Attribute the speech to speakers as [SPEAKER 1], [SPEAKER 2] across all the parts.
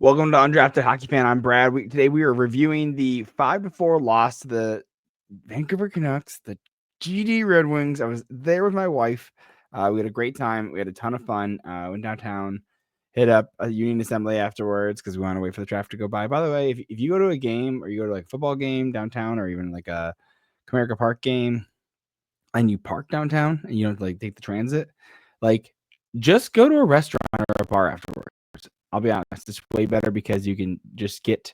[SPEAKER 1] Welcome to Undrafted Hockey Fan. I'm Brad. Today we are reviewing the 5-4 loss to the Vancouver Canucks, the GD Red Wings. I was there with my wife. We had a great time. We had a ton of fun. Went downtown, hit up a Union Assembly afterwards because we want to wait for the traffic to go by. By the way, if you go to a game or you go to like a football game downtown or even like a Comerica Park game and you park downtown and you don't like take the transit, like just go to a restaurant or a bar afterwards. I'll be honest, it's way better because you can just get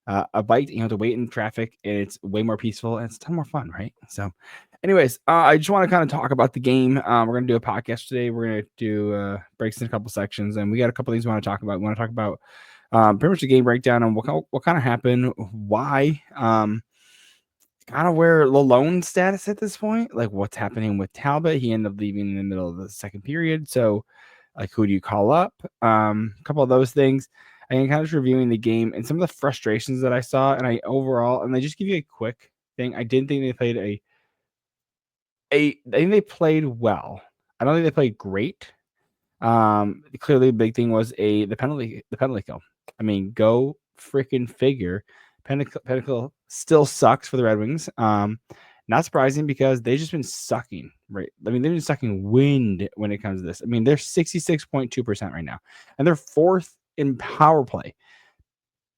[SPEAKER 1] a bite. You don't have to wait in traffic, and it's way more peaceful, and it's a ton more fun, right? So, anyways, I just want to kind of talk about the game. We're going to do a podcast today. We're going to do breaks in a couple sections, and we got a couple things we want to talk about. We want to talk about pretty much the game breakdown and what kind of happened, why, kind of where Lalonde's status at this point, like what's happening with Talbot. He ended up leaving in the middle of the second period, so like who do you call up? A couple of those things. And kind of just reviewing the game and some of the frustrations that I saw. And I just give you a quick thing. I didn't think they played I think they played well. I don't think they played great. Clearly the big thing was the penalty kill. I mean, go freaking figure. Pinnacle still sucks for the Red Wings. Not surprising because they've just been sucking, right? I mean, they've been sucking wind when it comes to this. I mean, they're 66.2% right now, and they're fourth in power play.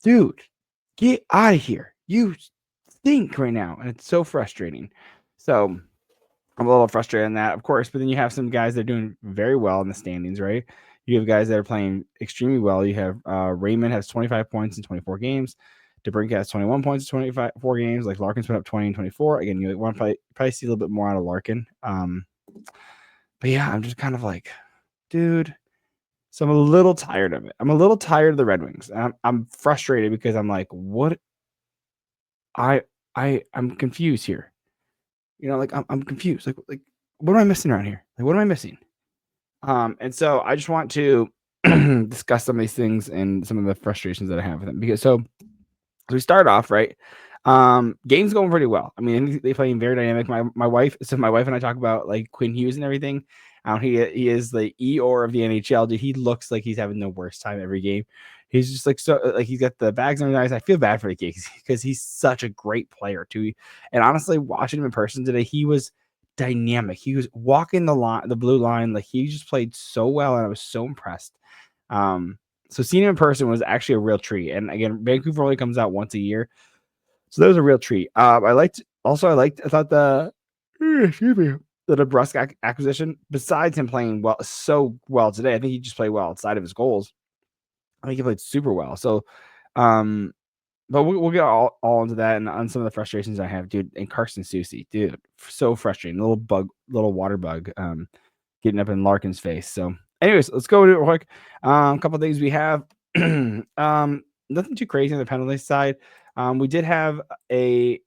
[SPEAKER 1] Dude, get out of here. You stink right now, and it's so frustrating. So I'm a little frustrated on that, of course, but then you have some guys that are doing very well in the standings, right? You have guys that are playing extremely well. You have Raymond has 25 points in 24 games. DeBrincat has 21 points in 24 games. Like Larkin's put up 20 and 24. Again, you want to probably see a little bit more out of Larkin. But yeah, I'm just kind of like, dude. So I'm a little tired of it. I'm a little tired of the Red Wings. I'm frustrated because I'm like, what? I'm confused here. You know, like I'm confused. Like what am I missing around here? Like what am I missing? And so I just want to discuss some of these things and some of the frustrations that I have with them because so we start off right. Game's going pretty well. I mean, they playing very dynamic. My wife and I talk about like Quinn Hughes and everything. He is the Eeyore of the NHL. Dude, he looks like he's having the worst time every game. He's just like so like he's got the bags on his eyes. I feel bad for the kid because he's such a great player too. And honestly, watching him in person today, he was dynamic. He was walking the blue line, like he just played so well, and I was so impressed. So seeing him in person was actually a real treat. And again, Vancouver only comes out once a year, so that was a real treat. I thought the DeBrusk acquisition, besides him playing so well today, I think he just played well outside of his goals. I think he played super well. So, but we'll get all into that and on some of the frustrations I have, dude. And Carson Soucy, dude, so frustrating. Little water bug, getting up in Larkin's face. So, anyways, let's go to it real quick. A couple of things we have. Nothing too crazy on the penalty side. We did have a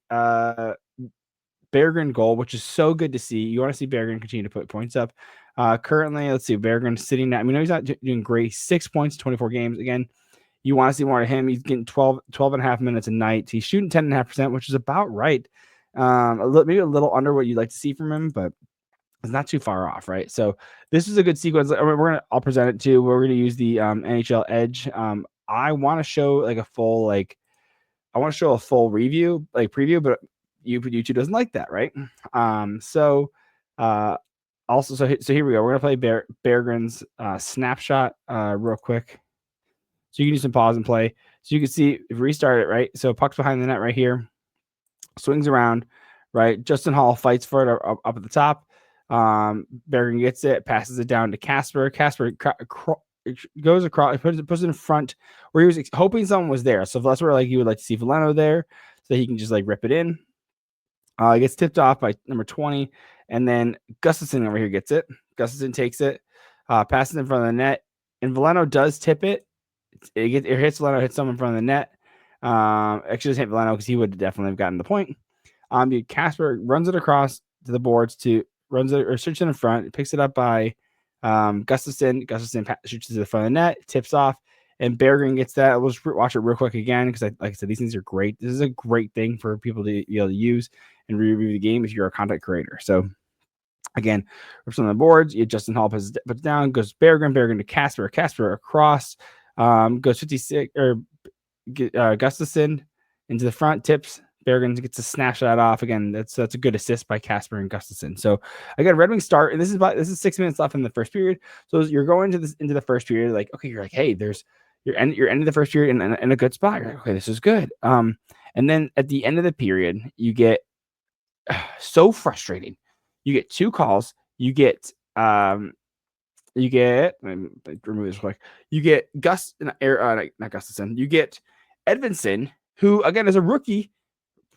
[SPEAKER 1] Berggren goal, which is so good to see. You want to see Berggren continue to put points up. Currently, let's see, Berggren sitting at, I mean, he's not doing great. 6 points, 24 games. Again, you want to see more of him. He's getting 12 and a half minutes a night. He's shooting 10.5%, which is about right. Maybe a little under what you'd like to see from him, but it's not too far off, right? So this is a good sequence. I'll present it too. We're gonna use the NHL Edge. I want to show like a full review, like preview, but YouTube doesn't like that, right? Also, here we go. We're gonna play Berggren's snapshot real quick, so you can do some pause and play. So you can see if we restart it, right? So puck's behind the net right here, swings around, right? Justin Hall fights for it up at the top. Berggren gets it, passes it down to Casper. Casper goes across, puts it in front where he was hoping someone was there. So that's where like you would like to see Veleno there, so he can just like rip it in. It gets tipped off by number 20, and then Gustafsson over here gets it. Gustafsson takes it, passes in front of the net, and Veleno does tip it. It hits Veleno, hits someone in front of the net. Actually, just hit Veleno because he would definitely have gotten the point. Casper runs it across to the boards shoots it in front, picks it up by Gustafsson. Gustafsson shoots it to the front of the net, tips off, and Berggren gets that. We'll just watch it real quick again because, like I said, these things are great. This is a great thing for people to be able to use and review the game if you're a content creator. So, again, rips on the boards. Justin Hall puts it down, goes Berggren to Casper. Casper across. Goes 56 or Gustafsson into the front, tips. Bergen gets to snatch that off again. That's a good assist by Casper and Gustafsson. So again, Red Wings start, and this is 6 minutes left in the first period. So you're going into the first period, like, okay, you're like, hey, you're ending the first period in a good spot. You're like, okay, this is good. And then at the end of the period, you get so frustrating. You get 2 calls. You get let me remove this quick. You get not Gustafsson. You get Edmonton, who again is a rookie,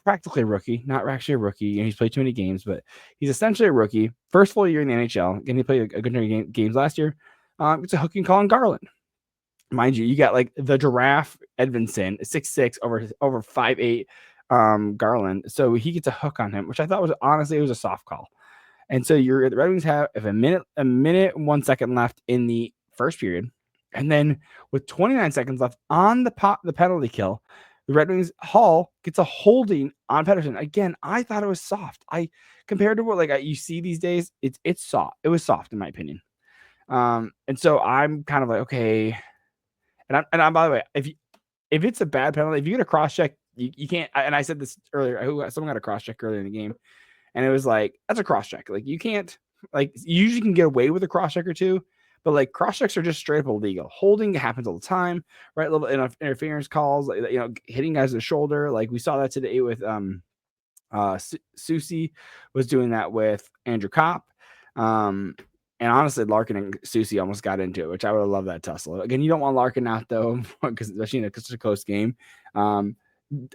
[SPEAKER 1] practically a rookie, not actually a rookie. He's played too many games, but he's essentially a rookie. First full year in the NHL. Again, he played a good many games last year. It's a hooking call on Garland. Mind you, you got like the giraffe Edvinson, 6'6", over 5'8", Garland. So he gets a hook on him, which I thought was honestly it was a soft call. And so the Red Wings have a minute and 1 second left in the first period. And then with 29 seconds left on the penalty kill, the Red Wings Hall gets a holding on Pettersson. Again, I thought it was soft. Compared to what you see these days, it's soft. It was soft in my opinion. And so I'm kind of like, okay. And I'm by the way, if it's a bad penalty, if you get a cross check, you can't. And I said this earlier. Someone got a cross check earlier in the game. And it was like, that's a cross check. Like, you can't, you usually can get away with a cross check or two, but like cross checks are just straight up illegal. Holding happens all the time, right? Little interference calls, hitting guys in the shoulder. Like we saw that today with Susie was doing that with Andrew Kopp. And honestly, Larkin and Susie almost got into it, which I would have loved that tussle. Again, you don't want Larkin out though, because especially it's such a close game. I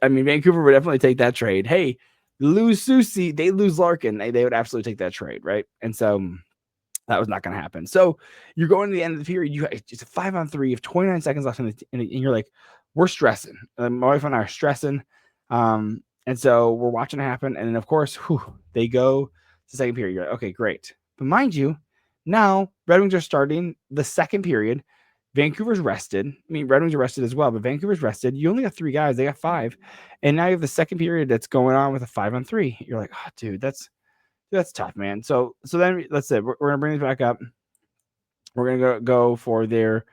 [SPEAKER 1] mean, Vancouver would definitely take that trade. Hey, lose Susie, they lose Larkin. They would absolutely take that trade, right? And so that was not going to happen. So you're going to the end of the period. It's a 5-on-3. You have 29 seconds left, and you're like, we're stressing. My wife and I are stressing. And so we're watching it happen. And then, of course, they go to the second period. You're like, okay, great. But mind you, now Red Wings are starting the second period. Vancouver's rested. I mean, Red Wings are rested as well, but Vancouver's rested. You only got 3 guys. They got 5. And now you have the second period that's going on with a 5-on-3. You're like, oh, dude, that's tough, man. So then let's say we're going to bring this back up. We're going to go for their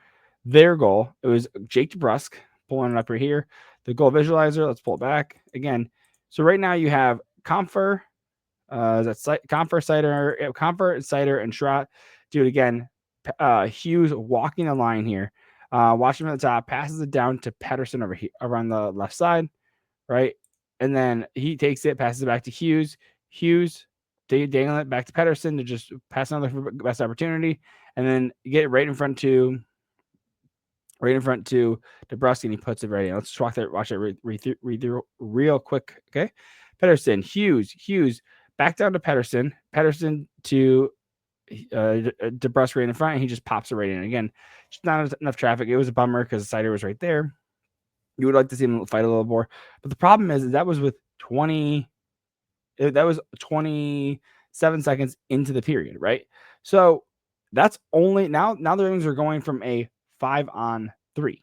[SPEAKER 1] goal. It was Jake DeBrusk pulling it up right here. The goal visualizer, let's pull it back again. So right now you have Comfer, Sider, and Schrott. Dude, again, Hughes walking the line here. Watching from the top, passes it down to Pettersson over here around the left side, right? And then he takes it, passes it back to Hughes. Hughes dangling it back to Pettersson to just pass another best opportunity, and then get it right in front to DeBrusk, and he puts it right in. Let's just watch it read through real quick. Okay, Pettersson, Hughes back down to Pettersson to DeBrusk right in front, and he just pops it right in. Again, just not enough traffic. It was a bummer because the Sider was right there. You would like to see him fight a little more, but the problem is that was 27 seconds into the period, right? So that's only now the Ravens are going from a 5-on-3,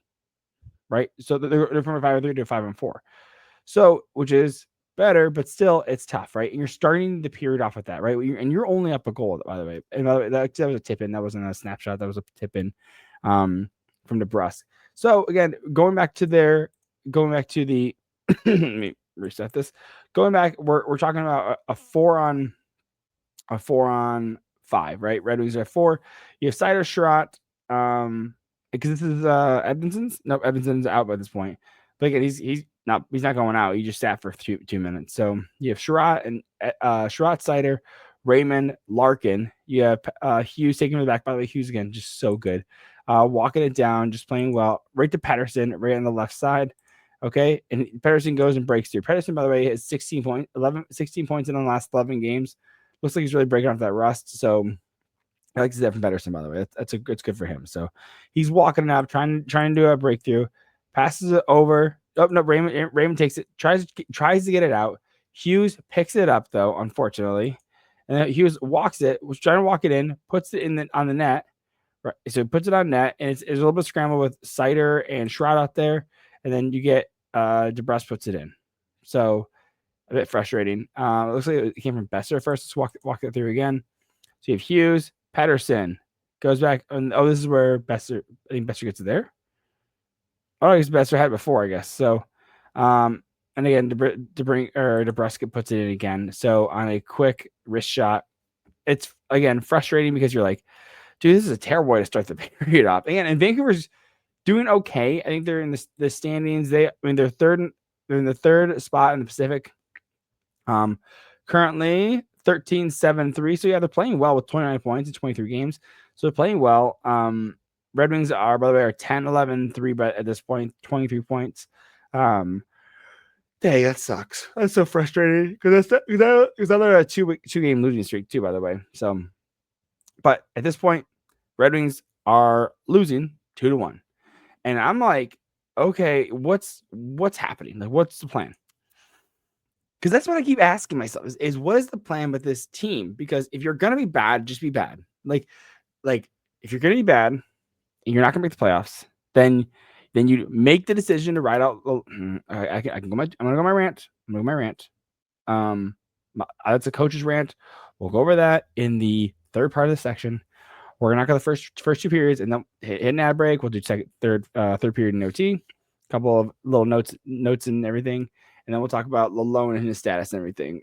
[SPEAKER 1] right? So they're from a 5-on-3 to a 5-on-4. So, which is better, but still it's tough, right? And you're starting the period off with that, right? And you're only up a goal, by the way. And that was a tip in. That wasn't a snapshot. That was a tip in from DeBrusk. So again, going back to the let me reset this. Going back, we're talking about a 4-on-5, right? Red Wings are 4. You have Sider, Schrott, because this is Edmonton's. No, Edmonton's out by this point. But again, he's not going out. He just sat for 2 minutes. So you have Schrott and Schrott, Sider, Raymond, Larkin. You have Hughes taking it back. By the way, Hughes again, just so good. Walking it down, just playing well. Right to Pettersson, right on the left side. Okay, and Pettersson goes and breaks through. Pettersson, by the way, has 16 points in the last 11 games. Looks like he's really breaking off that rust. So I like to see that from Pettersson, by the way. It's good for him. So he's walking it up, trying to do a breakthrough, passes it over. Oh no, Raymond takes it, tries to get it out. Hughes picks it up though, unfortunately, and then Hughes was trying to walk it in, puts it on the net. Right, so he puts it on net, and it's a little bit scrambled with Sider and Schrott out there, and then you get DeBrusk puts it in. So a bit frustrating. It looks like it came from Besser first. Let's walk it through again. So you have Hughes, Pettersson goes back, and this is where Besser. I think Besser gets it there. Oh, he's best had before, I guess. So, and again, DeBrusk puts it in again. So on a quick wrist shot, it's again frustrating because you're like, dude, this is a terrible way to start the period off. And Vancouver's doing okay. I think they're in the standings. They're in the third spot in the Pacific. Currently 13-7-3. So yeah, they're playing well with 29 points in 23 games. So they're playing well. Red Wings are, by the way, 10-11-3, but at this point, 23 points. Dang, that sucks. That's so frustrating because that's another a two-game losing streak too, by the way. So, but at this point, Red Wings are losing 2-1, and I'm like, okay, what's happening? Like, what's the plan? Because that's what I keep asking myself is what is the plan with this team? Because if you're gonna be bad, just be bad. Like if you're gonna be bad and you're not gonna make the playoffs, then you make the decision to ride out. I can go. I'm gonna go my rant. That's a coach's rant. We'll go over that in the third part of the section. We're not going to first two periods, and then hit an ad break. We'll do third period in OT. A couple of little notes and everything, and then we'll talk about Lalonde and his status and everything.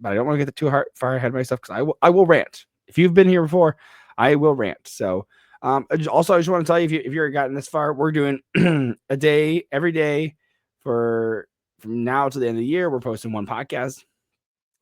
[SPEAKER 1] But I don't want to get too far ahead of myself because I will rant. If you've been here before, I will rant. So, I just want to tell you if you've gotten this far, we're doing a day every day from now to the end of the year. We're posting one podcast.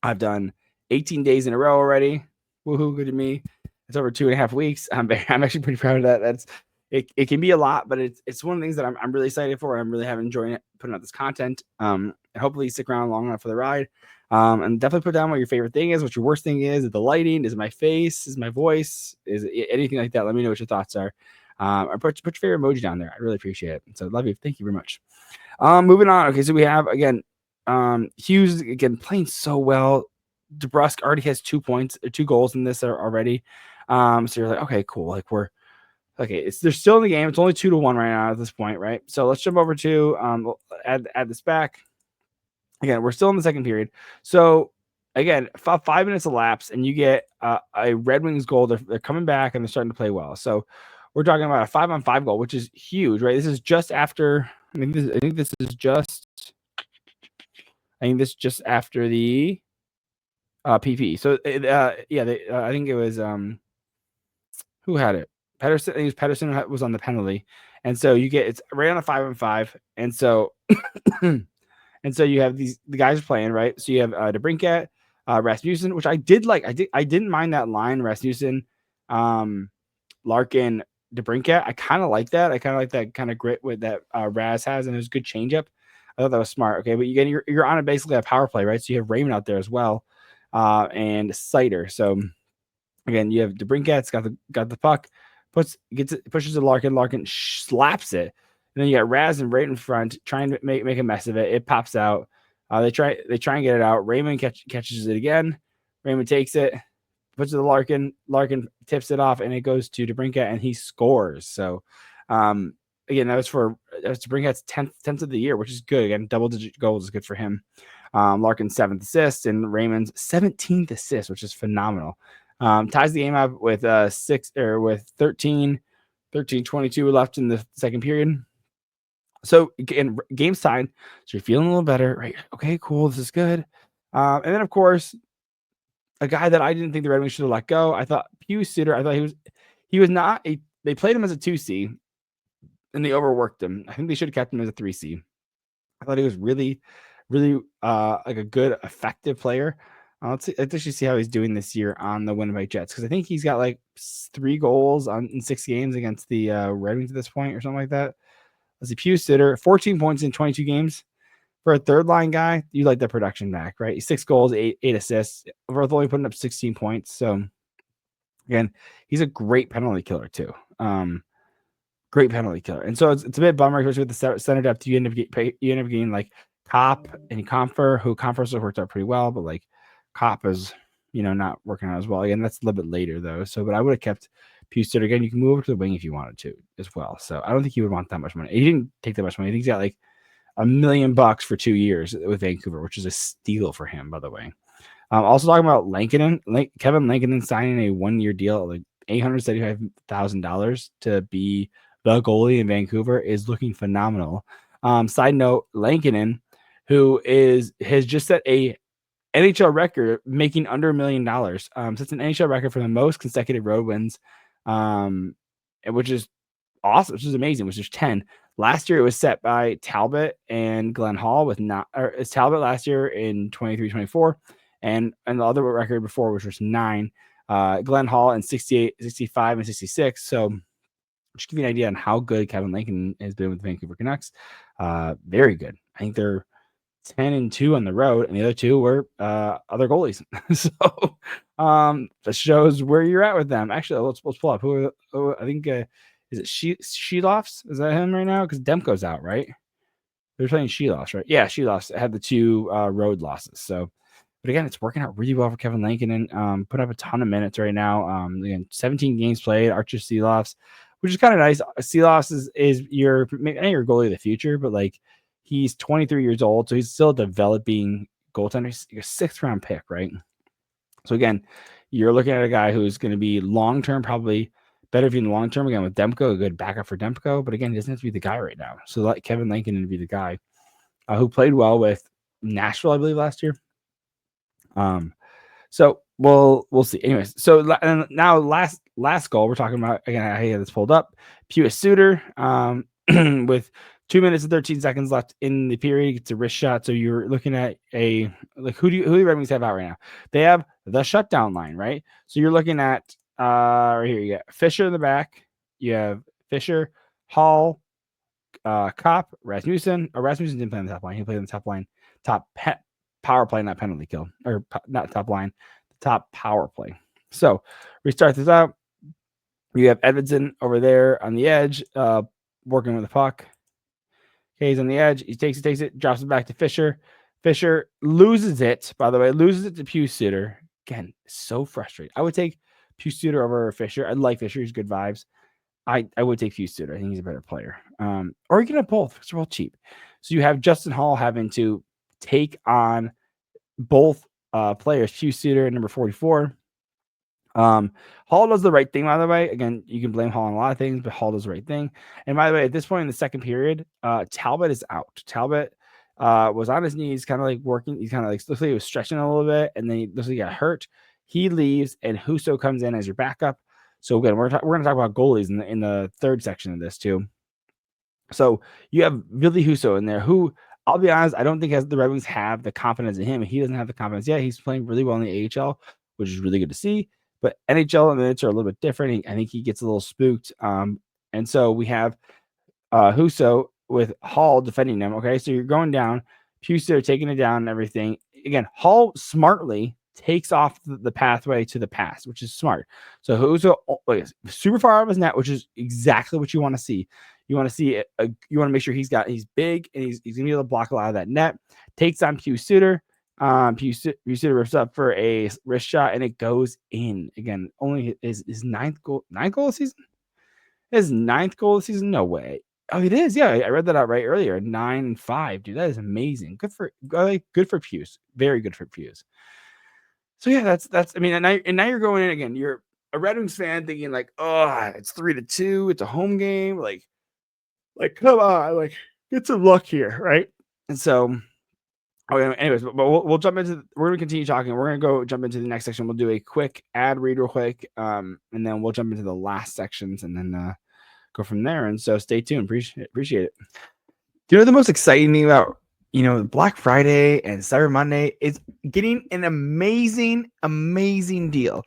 [SPEAKER 1] I've done 18 days in a row already. Woohoo! Good to me. It's over 2.5 weeks. I'm actually pretty proud of that. It can be a lot, but it's one of the things that I'm really excited for. I'm really enjoying it, putting out this content. And hopefully you stick around long enough for the ride. And definitely put down what your favorite thing is, what your worst thing is. Is it the lighting? Is it my face? Is it my voice? Is it anything like that? Let me know what your thoughts are. Or put your favorite emoji down there. I really appreciate it. So love you. Thank you very much. Moving on. Okay, so we have again Hughes again playing so well. DeBrusk already has 2 goals in this already. So you're like, okay, cool. Like they're still in the game. It's only 2-1 right now at this point, right? So let's jump over to add this back. Again, we're still in the second period. So again, 5 minutes elapsed, and you get a Red Wings goal. They're coming back and they're starting to play well. So we're talking about a 5-on-5 goal, which is huge, right? This is just after. I think this is just after the PP. So I think it was who had it? Pettersson. I think it was Pettersson was on the penalty, and so it's right on a 5-on-5, and so and so you have the guys playing right. So you have DeBrincat, Rasmussen, which I did like. I didn't mind that line, Rasmussen, Larkin, DeBrincat. I kind of like that. I kind of like that kind of grit with that Raz has, and it was a good changeup. I thought that was smart. Okay, but you're on basically a power play, right? So you have Raymond out there as well, and Sider. So again, you have DeBrincat's got the puck, pushes it to Larkin. Larkin slaps it, and then you got Raz and right in front trying to make a mess of it. It pops out. They try and get it out. Raymond catches it again. Raymond takes it, puts it to Larkin. Larkin tips it off, and it goes to DeBrincat, and he scores. So, again, that's DeBrincat's 10th of the year, which is good. Again, double-digit goals is good for him. Larkin's 7th assist, and Raymond's 17th assist, which is phenomenal. Ties the game up with 13-22 left in the second period. So again, game's tied. So you're feeling a little better, right? Okay, cool. This is good. And then of course, a guy that I didn't think the Red Wings should have let go. I thought Pius Suter. I thought he was not a. They played him as a 2C, and they overworked him. I think they should have kept him as a 3C. I thought he was really, really like a good, effective player. Let's actually see how he's doing this year on the Winnipeg Jets, because I think he's got like 3 goals in 6 games against the Red Wings at this point or something like that. Let's see, Pius Suter, 14 points in 22 games. For a third line guy, you like the production back, right? 6 goals, 8 assists. We're only putting up 16 points. So again, he's a great penalty killer too. Great penalty killer. And so it's a bit bummer, especially with the center depth. You end up getting like Kopp and Comfer, who Comfer still worked out pretty well, but like Kopp is, not working out as well. Again, that's a little bit later though. So, but I would have kept Pius Suter. Again, you can move over to the wing if you wanted to as well. So I don't think he would want that much money. He didn't take that much money. I think he's got like $1 million for 2 years with Vancouver, which is a steal for him, by the way. Also talking about Kevin Lankinen signing a 1-year deal at like $875,000 to be the goalie in Vancouver, is looking phenomenal. Side note, Lankinen, who has just set a NHL record, making under $1 million. So it's an NHL record for the most consecutive road wins, which is awesome, which is amazing, which is 10. Last year it was set by Talbot and Glenn Hall with it's Talbot last year in 23-24, and the other record before, which was 9. Glenn Hall in 68, 65, and 66. So just give you an idea on how good Kevin Lankinen has been with the Vancouver Canucks. Very good. I think they're 10-2 on the road, and the other 2 were other goalies. So that shows where you're at with them. Actually, let's pull up who I think is it Sheloffs? Is that him right now? Because Demko's out, right? They're playing Sheloffs, right? Yeah, Sheloffs had the 2 road losses. So, but again, it's working out really well for Kevin Lankinen. Put up a ton of minutes right now. Again, 17 games played. Archer Sheloffs, which is kind of nice. Sheloffs is your goalie of the future, but like, he's 23 years old, so he's still a developing goaltender. He's a 6th round pick, right? So again, you're looking at a guy who's going to be long term, probably better in the long term. Again, with Demko, a good backup for Demko, but again, he doesn't have to be the guy right now. So let Kevin Lankinen to be the guy who played well with Nashville, I believe, last year. So we'll see. Anyways, so now last goal we're talking about, again, I had this pulled up. Pius Suter, with 2 minutes and 13 seconds left in the period, it's a wrist shot. So you're looking at who do the Red Wings have out right now? They have the shutdown line, right? So you're looking at right here, you got Fisher in the back, you have Fisher, Hall, Kopp, Rasmussen. Rasmussen didn't play on the top line. He played on the top line, power play, not penalty kill, or not top line, top power play. So restart this out. You have Edmonton over there on the edge, working with the puck. Okay, he's on the edge. He takes it, drops it back to Fisher. Fisher loses it, by the way, to Pius Suter. Again, so frustrating. I would take Pius Suter over Fisher. I like Fisher. He's good vibes. I would take Pius Suter. I think he's a better player. Or you can have both because they're all cheap. So you have Justin Hall having to take on both players, Pius Suter and number 44. Hall does the right thing, by the way. Again, you can blame Hall on a lot of things, but Hall does the right thing. And by the way, at this point in the second period, Talbot is out. Talbot was on his knees, kind of like working. He's kind of like, looks like he was stretching a little bit, and then he looks like he got hurt. He leaves, and Husso comes in as your backup. So again, we're going to talk about goalies in the third section of this too. So you have Billy Husso in there, who, I'll be honest, I don't think the Red Wings have the confidence in him. He doesn't have the confidence yet. He's playing really well in the AHL, which is really good to see. But NHL minutes are a little bit different. I think he gets a little spooked. And so we have Husso with Hall defending him. Okay, so you're going down. Husso taking it down and everything. Again, Hall smartly takes off the pathway to the pass, which is smart. So Husso super far out of his net, which is exactly what you want to see. You want to see it. You want to make sure he's big and he's gonna be able to block a lot of that net. Takes on Pius Suter. Pius Suter rips up for a wrist shot and it goes in. Again, only his ninth goal of the season. His 9th goal of the season. No way. Oh, it is. Yeah, I read that out right earlier. 9-5, dude. That is amazing. Good for Pius. Very good for Pius. So yeah, that's. I mean, and now you're going in again. You're a Red Wings fan thinking like, oh, it's 3-2. It's a home game. Like come on, like get some luck here, right? And so, anyways, but we'll jump into. We're gonna continue talking. We're gonna go jump into the next section. We'll do a quick ad read real quick, and then we'll jump into the last sections, and then go from there. And so, stay tuned. Appreciate it. Do you know the most exciting thing about Black Friday and Cyber Monday is getting an amazing deal.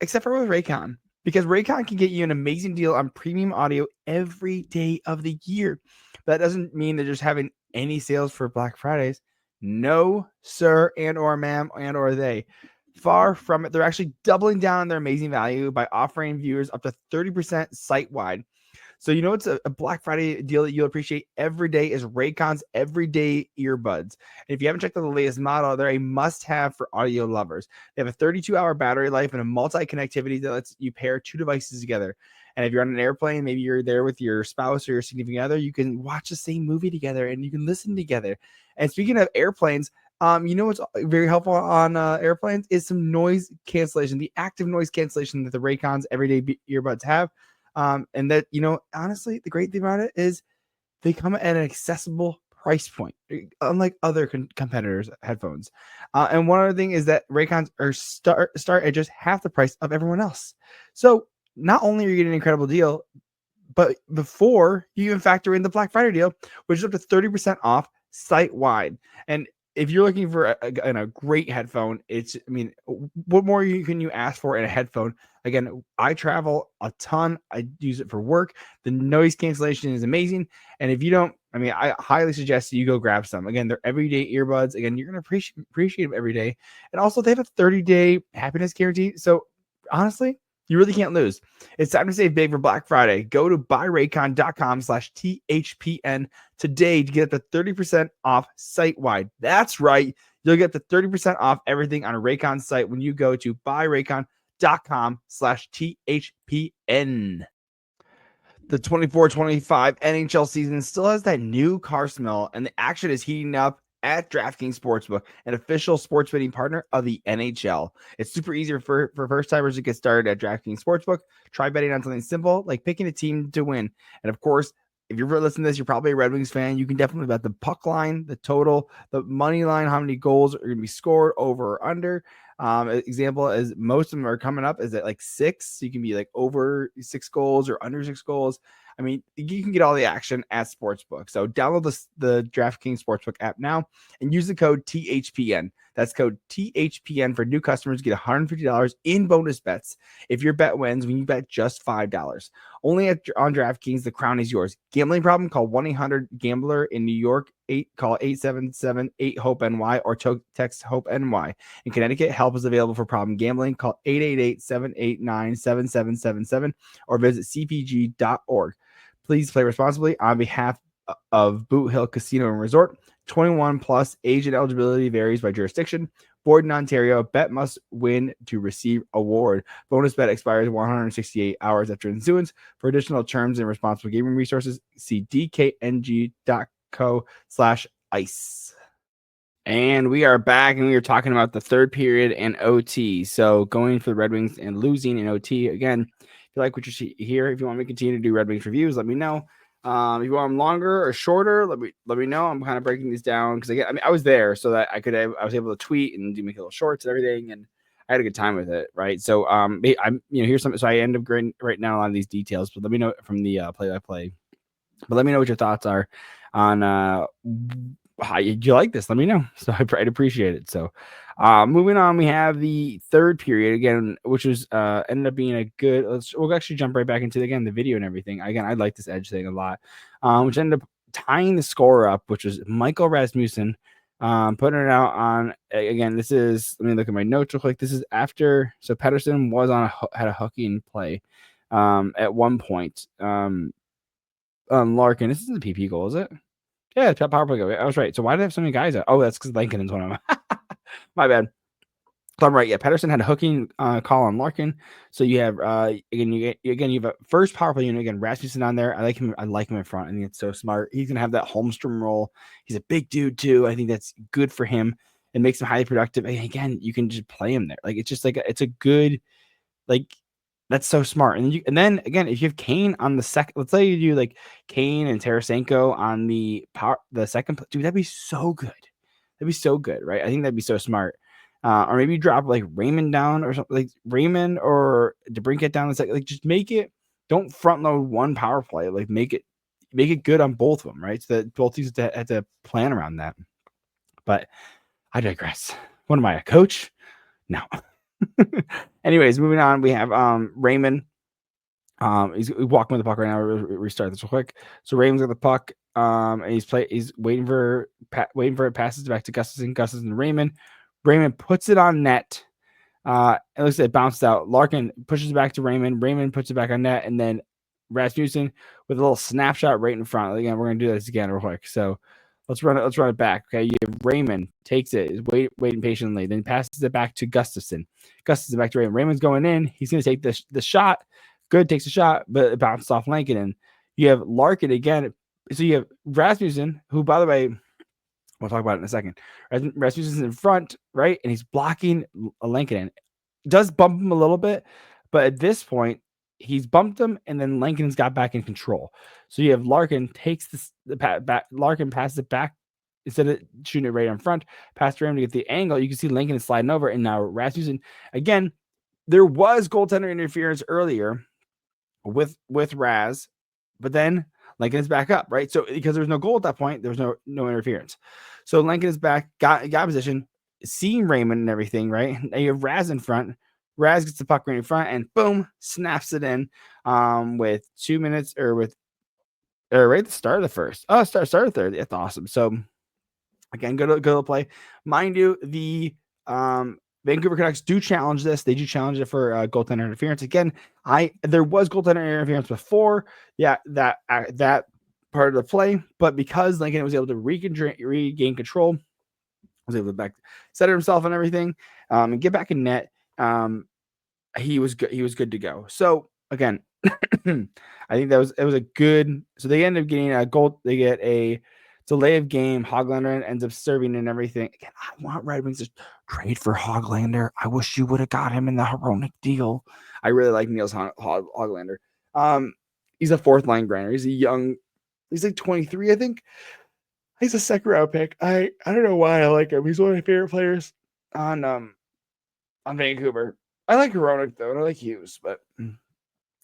[SPEAKER 1] Except for with Raycon, because Raycon can get you an amazing deal on premium audio every day of the year. That doesn't mean they're just having any sales for Black Fridays. No, sir, and or ma'am, and or they. Far from it. They're actually doubling down on their amazing value by offering viewers up to 30% site-wide. So it's a Black Friday deal that you'll appreciate every day is Raycon's everyday earbuds. And if you haven't checked out the latest model, they're a must-have for audio lovers. They have a 32-hour battery life and a multi-connectivity that lets you pair 2 devices together. And if you're on an airplane, maybe you're there with your spouse or your significant other, you can watch the same movie together and you can listen together. And speaking of airplanes, what's very helpful on airplanes is some noise cancellation, the active noise cancellation that the Raycon's everyday earbuds have. And that, honestly, the great thing about it is they come at an accessible price point, unlike other competitors' headphones. And one other thing is that Raycons are start at just half the price of everyone else. So not only are you getting an incredible deal, but before you even factor in the Black Friday deal, which is up to 30% off site-wide. And if you're looking for a great headphone, what more can you ask for in a headphone? Again, I travel a ton. I use it for work. The noise cancellation is amazing. And if you don't, I highly suggest you go grab some. Again, they're everyday earbuds. Again, you're going to appreciate them every day. And also, they have a 30-day happiness guarantee. So honestly, you really can't lose. It's time to save big for Black Friday. Go to buyraycon.com/THPN today to get up to 30% off site-wide. That's right. You'll get up to 30% off everything on a Raycon site when you go to buyraycon.com/THPN. The 24-25 NHL season still has that new car smell, and the action is heating up at DraftKings Sportsbook, an official sports betting partner of the NHL. It's super easy for first-timers to get started at DraftKings Sportsbook. Try betting on something simple, like picking a team to win. And of course, if you're listening to this, you're probably a Red Wings fan. You can definitely bet the puck line, the total, the money line, how many goals are going to be scored, over or under. Example is most of them are coming up is at like 6. So you can be like over 6 goals or under 6 goals. You can get all the action at Sportsbook. So download the DraftKings Sportsbook app now and use the code THPN. That's code THPN for new customers. Get $150 in bonus bets if your bet wins when you bet just $5. Only on DraftKings, the crown is yours. Gambling problem? Call 1-800-GAMBLER. In New York, call 877-8-HOPE-NY or text HOPE-NY. In Connecticut, help is available for problem gambling. Call 888-789-7777 or visit cpg.org. Please play responsibly on behalf of Boot Hill Casino and Resort. 21 plus, age and eligibility varies by jurisdiction. Void in Ontario. Bet must win to receive award. Bonus bet expires 168 hours after issuance. For additional terms and responsible gaming resources, see dkng.co/ice. And we are back, and we are talking about the third period and OT. So going for the Red Wings and losing in OT. Again, if you like what you see here, if you want me to continue to do Red Wings reviews, let me know. If you want them longer or shorter, let me know. I'm kind of breaking these down because I was there so that I was able to tweet and make little shorts and everything, and I had a good time with it, right? So here's something. So I end up writing down a lot of these details, but let me know from the play-by-play. But let me know what your thoughts are on how you like this. Let me know. So I'd appreciate it. So moving on, we have the third period again, which was ended up being a good. We'll actually jump right back into the video and everything. Again, I like this edge thing a lot, which ended up tying the score up, which was Michael Rasmussen putting it out on. Again, this is, let me look at my notes real quick. This is after, so Pettersson was had a hooky in play at one point. Larkin, this isn't a PP goal, is it? Yeah, it's power play goal. I was right. So why did I have so many guys out? Oh, that's because Lankinen is one of them. My bad. So I'm right. Yeah, Pettersson had a hooking call on Larkin. So you have you have a first power play unit again. Rasmussen on there. I like him in front. I think it's so smart. He's gonna have that Holmstrom role. He's a big dude too. I think that's good for him. It makes him highly productive. And again, you can just play him there. Like it's just like it's a good that's so smart. And then again, if you have Kane on the second, let's say you do like Kane and Tarasenko on the second, dude, that'd be so good. That'd be so good, right? I think that'd be so smart. Or maybe drop like Raymond down or something, like Raymond or DeBrincat down the second. Like just make it. Don't front load one power play. Like make it good on both of them, right? So that both teams have to plan around that. But I digress. What am I, a coach? No. Anyways, moving on, we have Raymond. He's walking with the puck right now. We'll restart this real quick. So Raymond's got the puck. And he's waiting for it, passes back to Gustafson, Raymond. Raymond puts it on net. It looks like it bounced out. Larkin pushes it back to Raymond. Raymond puts it back on net, and then Rasmussen with a little snapshot right in front. Again, we're gonna do this again real quick. So let's run it back. Okay, you have Raymond takes it, is waiting patiently, then passes it back to Gustafson. Gustafson back to Raymond. Raymond's going in. He's gonna take the shot. Good, takes a shot, but it bounces off Lankinen. You have Larkin again. So you have Rasmussen, who, by the way, we'll talk about it in a second. Rasmussen's in front, right? And he's blocking a Lankinen. Does bump him a little bit, but at this point, he's bumped him, and then Lincoln's got back in control. So you have Larkin takes Larkin passes it back instead of shooting it right in front, pass to him to get the angle. You can see Lincoln is sliding over, and now Rasmussen again. There was goaltender interference earlier with Raz, but then Lincoln is back up, right? So because there's no goal at that point, there's no interference. So Lincoln is back, got position, seeing Raymond and everything, right? Now you have Raz in front. Raz gets the puck right in front and boom, snaps it in with 2 minutes or right at the start of the first. Oh, start of the third. That's awesome. So again, go to play. Mind you, the Vancouver Canucks do challenge this. They do challenge it for goaltender interference. Again, there was goaltender interference before. Yeah, that part of the play, but because Lincoln was able to regain control, was able to center himself and everything, and get back in net. He was good. He was good to go. So again, I think it was a good. So they end up getting a goal. They get a delay of game. Hoglander ends up serving and everything. Again, I want Red Wings to trade for Hoglander. I wish you would have got him in the Hronek deal. I really like Niels Hoglander. He's a fourth line grinder. He's like 23, I think. He's a second round pick. I don't know why I like him. He's one of my favorite players on Vancouver. I like Hronek though, and I like Hughes, but I'm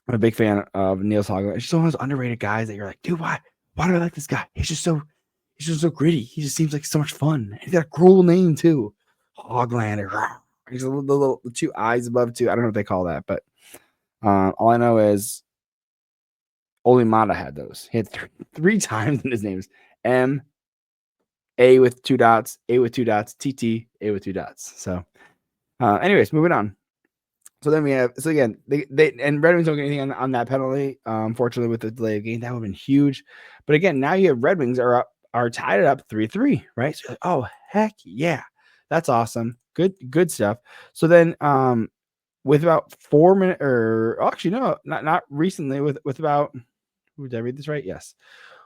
[SPEAKER 1] a big fan of Niels Hoglander. He's one of those underrated guys that you're like, dude, why do I like this guy? He's just so gritty. He just seems like so much fun. He's got a cruel name too. Hoglander. He's the two eyes above two. I don't know what they call that, but all I know is Oli Mata had those. He had three times in his names. M, A with 2 dots, A with 2 dots, TT, A with 2 dots. So anyways, moving on. So then we have, so again, they and Red Wings don't get anything on that penalty. Unfortunately, with the delay of game, that would have been huge. But again, now you have Red Wings are tied it up 3-3, right? So like, oh heck yeah, that's awesome. Good stuff. So then with about 4 minutes, or actually no, not recently, with about, did I read this right? Yes.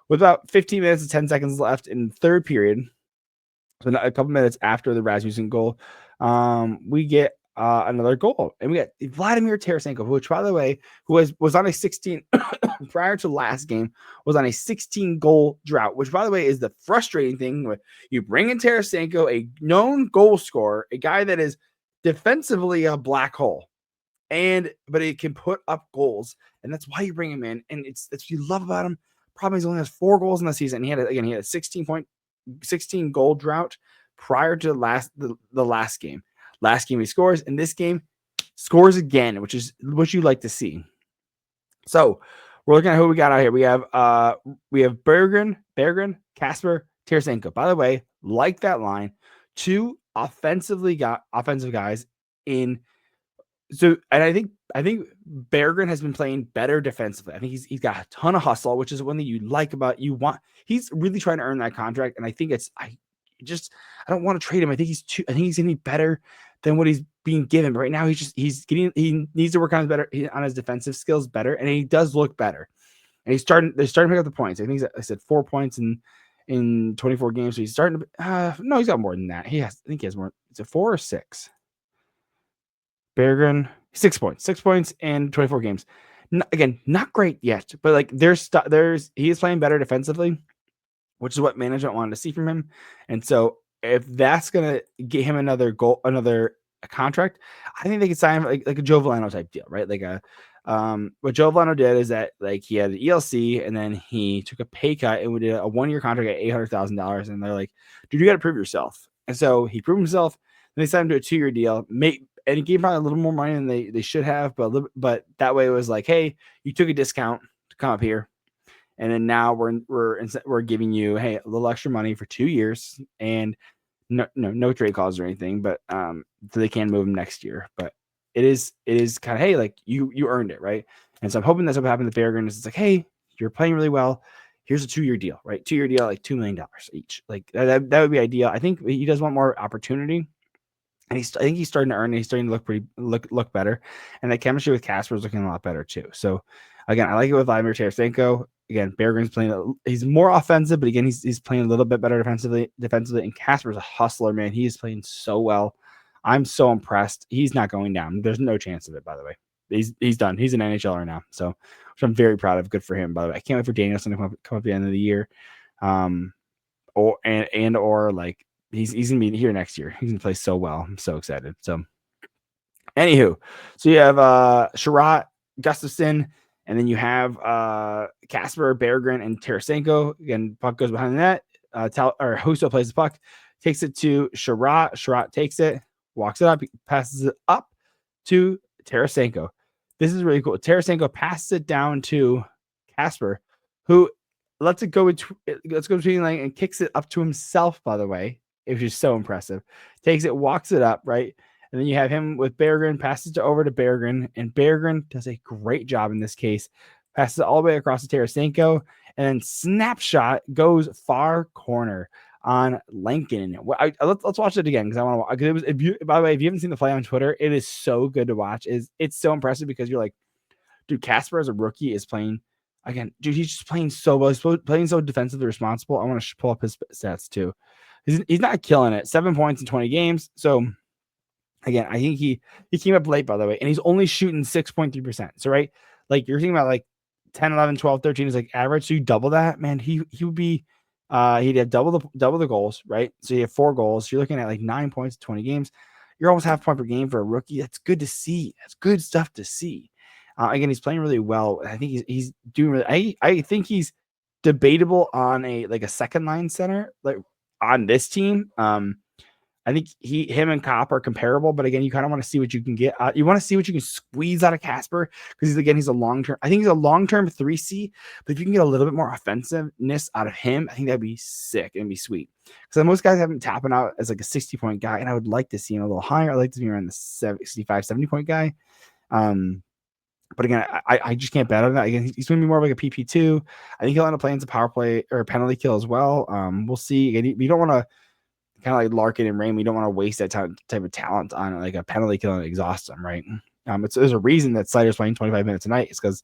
[SPEAKER 1] With about 15 minutes and 10 seconds left in the third period, so a couple minutes after the Rasmussen goal, we get another goal, and we got Vladimir Tarasenko, which, by the way, who was on a 16 prior to last game, was on a 16 goal drought, which, by the way, is the frustrating thing. You bring in Tarasenko, a known goal scorer, a guy that is defensively a black hole, but it can put up goals, and that's why you bring him in, and it's what you love about him. Problem is, he only has 4 goals in the season. He had a 16 goal drought prior to the last game. Last game he scores, and this game scores again, which is what you like to see. So we're looking at who we got out here. We have Berggren, Kasper, Tarasenko. By the way, like that line, 2 offensive guys in. So, and I think Berggren has been playing better defensively. I think he's got a ton of hustle, which is one that you like about he's really trying to earn that contract, and I think I don't want to trade him. I think he's going to be better than what he's being given. But right now, he needs to work on his defensive skills better, and he does look better. And they're starting to pick up the points. I think I said 4 points in 24 games. So he's starting to. No, he's got more than that. I think he has more. Is it 4 or 6? Berggren, 6 points. 6 points in 24 games. Again, not great yet, but like he is playing better defensively, which is what management wanted to see from him. And so if that's gonna get him another contract, I think they could sign him like a Joe Veleno type deal, right? Like what Joe Veleno did is that, like, he had an ELC and then he took a pay cut and we did a 1-year contract at $800,000, and they're like, dude, you got to prove yourself. And so he proved himself. And they signed him to a 2-year deal. And he gave probably a little more money than they should have, but that way it was like, hey, you took a discount to come up here, and then now we're giving you, hey, a little extra money for 2 years, and no trade calls or anything, but so they can move him next year. But it is kind of, hey, like you earned it, right? And so I'm hoping that's what happened to Berggren. It's like, hey, you're playing really well. Here's a 2-year deal, right? 2-year deal, like $2 million each. Like that would be ideal. I think he does want more opportunity. And I think he's starting to earn it. He's starting to look better. And the chemistry with Kasper is looking a lot better too. So again, I like it with Vladimir Tarasenko. Again, Berggren's playing, he's more offensive, but again, he's playing a little bit better defensively. And Kasper's a hustler, man. He is playing so well. I'm so impressed. He's not going down. There's no chance of it, by the way. he's done. He's an NHLer now, so which I'm very proud of. Good for him, by the way. I can't wait for Danielson to come up at the end of the year, or like he's gonna be here next year. He's gonna play so well. I'm so excited. So, anywho, so you have Sherratt, Gustafson, and then you have Kasper, Berggren, and Tarasenko. Again, puck goes behind the net. Husso plays the puck, takes it to Sherratt. Sherratt takes it, walks it up, passes it up to Tarasenko. This is really cool. Tarasenko passes it down to Kasper, who lets it go between like and kicks it up to himself, by the way, which is so impressive. Takes it, walks it up, right? And then you have him with Berggren, passes it over to Berggren, and Berggren does a great job in this case. Passes it all the way across to Tarasenko, and then snapshot goes far corner on Lincoln. Let's watch it again because I want to. By the way, if you haven't seen the play on Twitter, it is so good to watch. It's so impressive because you're like, dude, Kasper as a rookie is playing again. Dude, he's just playing so well. He's playing so defensively responsible. I want to pull up his stats too. He's not killing it. 7 points in 20 games. So again, I think he came up late, by the way, and he's only shooting 6.3%. So right, like you're thinking about like 10, 11, 12, 13 is like average. So you double that, man. He would be. He'd have double the goals, right? So you have 4 goals. You're looking at like 9 points in 20 games. You're almost half point per game for a rookie. That's good to see. That's good stuff to see. Again, he's playing really well. I think he's doing really. I think he's debatable on a second line center like on this team. I think him and Kopp are comparable, but again, you kind of want to see what you can get. You want to see what you can squeeze out of Kasper because he's a long-term. I think he's a long-term 3C, but if you can get a little bit more offensiveness out of him, I think that'd be sick and be sweet. Because most guys haven't tapping out as like a 60-point guy, and I would like to see him a little higher. I'd like to see him around the 65, 70-point guy. But again, I just can't bet on that. Again, he's going to be more like a PP2. I think he'll end up playing some power play or penalty kill as well. We'll see. Again, you don't want to kind of like Larkin and Rain. We don't want to waste that type of talent on like a penalty kill and exhaust them, right? There's a reason that Slider's playing 25 minutes a night. It's because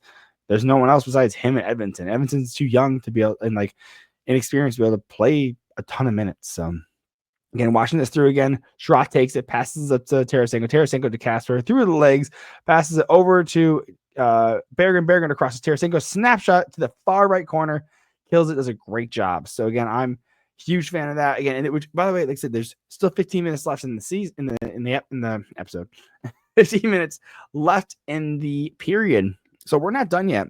[SPEAKER 1] there's no one else besides him and Edmonton. Edmonton's too young to be able and like inexperienced to be able to play a ton of minutes. So again, watching this through again, Sherratt takes it, passes up to Tarasenko to Kasper through the legs, passes it over to Berggren across to Tarasenko, snapshot to the far right corner, kills it, does a great job. So again, I'm huge fan of that again. And which, by the way, like I said, there's still 15 minutes left in the season in the episode. 15 minutes left in the period. So we're not done yet.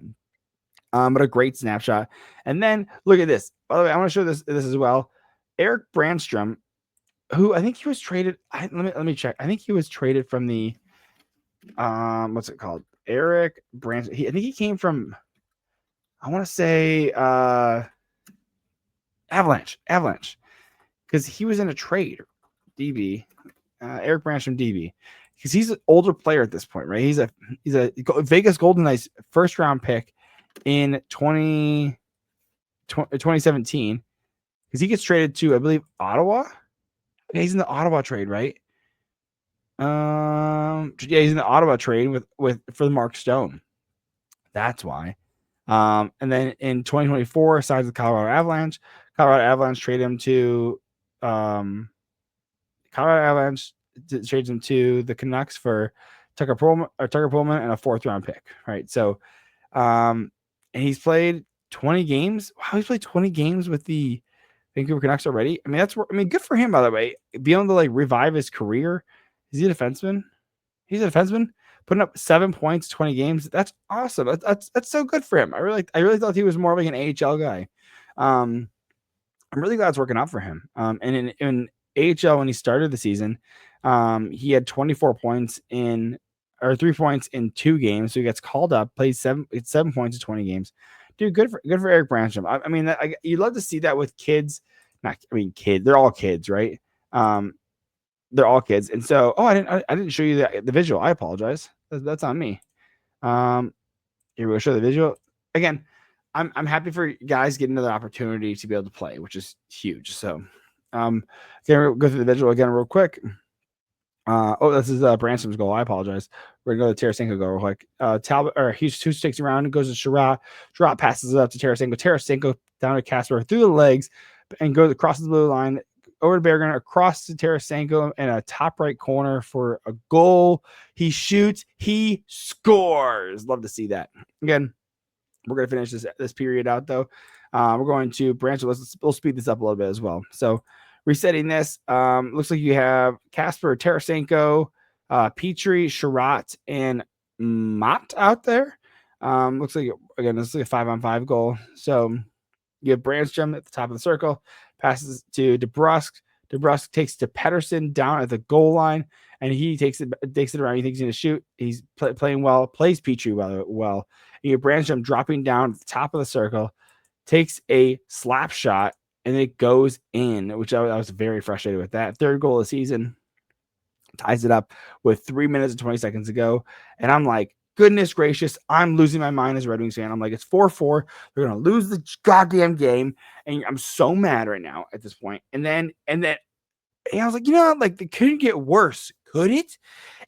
[SPEAKER 1] But a great snapshot. And then look at this. By the way, I want to show this as well. Erik Brannstrom, who I think he was traded. Let me check. I think he was traded from the what's it called? Erik Brannstrom. I think he came from, I want to say Avalanche, because he was in a trade. DB, Erik Brannstrom, DB, because he's an older player at this point, right? He's a Vegas Golden Knights first round pick in 2017, because he gets traded to, I believe, Ottawa. Yeah, he's in the Ottawa trade, right? Yeah, he's in the Ottawa trade for the Mark Stone. That's why. And then in 2024, signs the Colorado Avalanche. Colorado Avalanche trade him to Colorado Avalanche trades him to the Canucks for Tucker Pullman and a 4th round pick, right? So, and he's played 20 games. Wow, he's played 20 games with the Vancouver Canucks already. I mean, good for him, by the way. Being able to like revive his career. Is he a defenseman? He's a defenseman. Putting up 7 points, 20 games. That's awesome. That's so good for him. I really thought he was more like an AHL guy. I'm really glad it's working out for him. And in AHL, when he started the season, he had 24 points 3 points in 2 games. So he gets called up, plays 7 points in 20 games. Dude, good for Erik Brannstrom. I mean, you'd love to see that with kids. They're all kids, right? They're all kids. And so, I didn't show you the visual. I apologize. That's on me. Here we go. Show the visual again. I'm happy for guys getting another opportunity to be able to play, which is huge. So, again, we'll go through the visual again real quick. This is Brannstrom's goal. I apologize. We're gonna go to Tarasenko goal real quick. Talbot, or he sticks around and goes to Sherratt. Sherratt passes it up to Tarasenko. Tarasenko down to Kasper through the legs and crosses the blue line. over to Bergeron, across to Tarasenko, and a top right corner for a goal. He shoots, he scores. Love to see that. Again, we're going to finish this period out, though. We're going to branch. We'll speed this up a little bit as well. So resetting this, looks like you have Casper, Tarasenko, Petrie, Sherratt, and Mott out there. Looks like, again, this is like a 5-on-5 goal. So you have Brandstrom at the top of the circle, passes to DeBrusk. DeBrusk takes to Pettersson down at the goal line, and he takes it around. He thinks he's going to shoot. He's playing well, plays Petrie well. You have Brandstrom dropping down at the top of the circle, takes a slap shot, and it goes in, which I was very frustrated with that. Third goal of the season, ties it up with 3 minutes and 20 seconds to go. And I'm like, goodness gracious, I'm losing my mind as a Red Wings fan. I'm like, it's 4-4. They're going to lose the goddamn game. And I'm so mad right now at this point. And then I was like, like, it couldn't get worse, could it?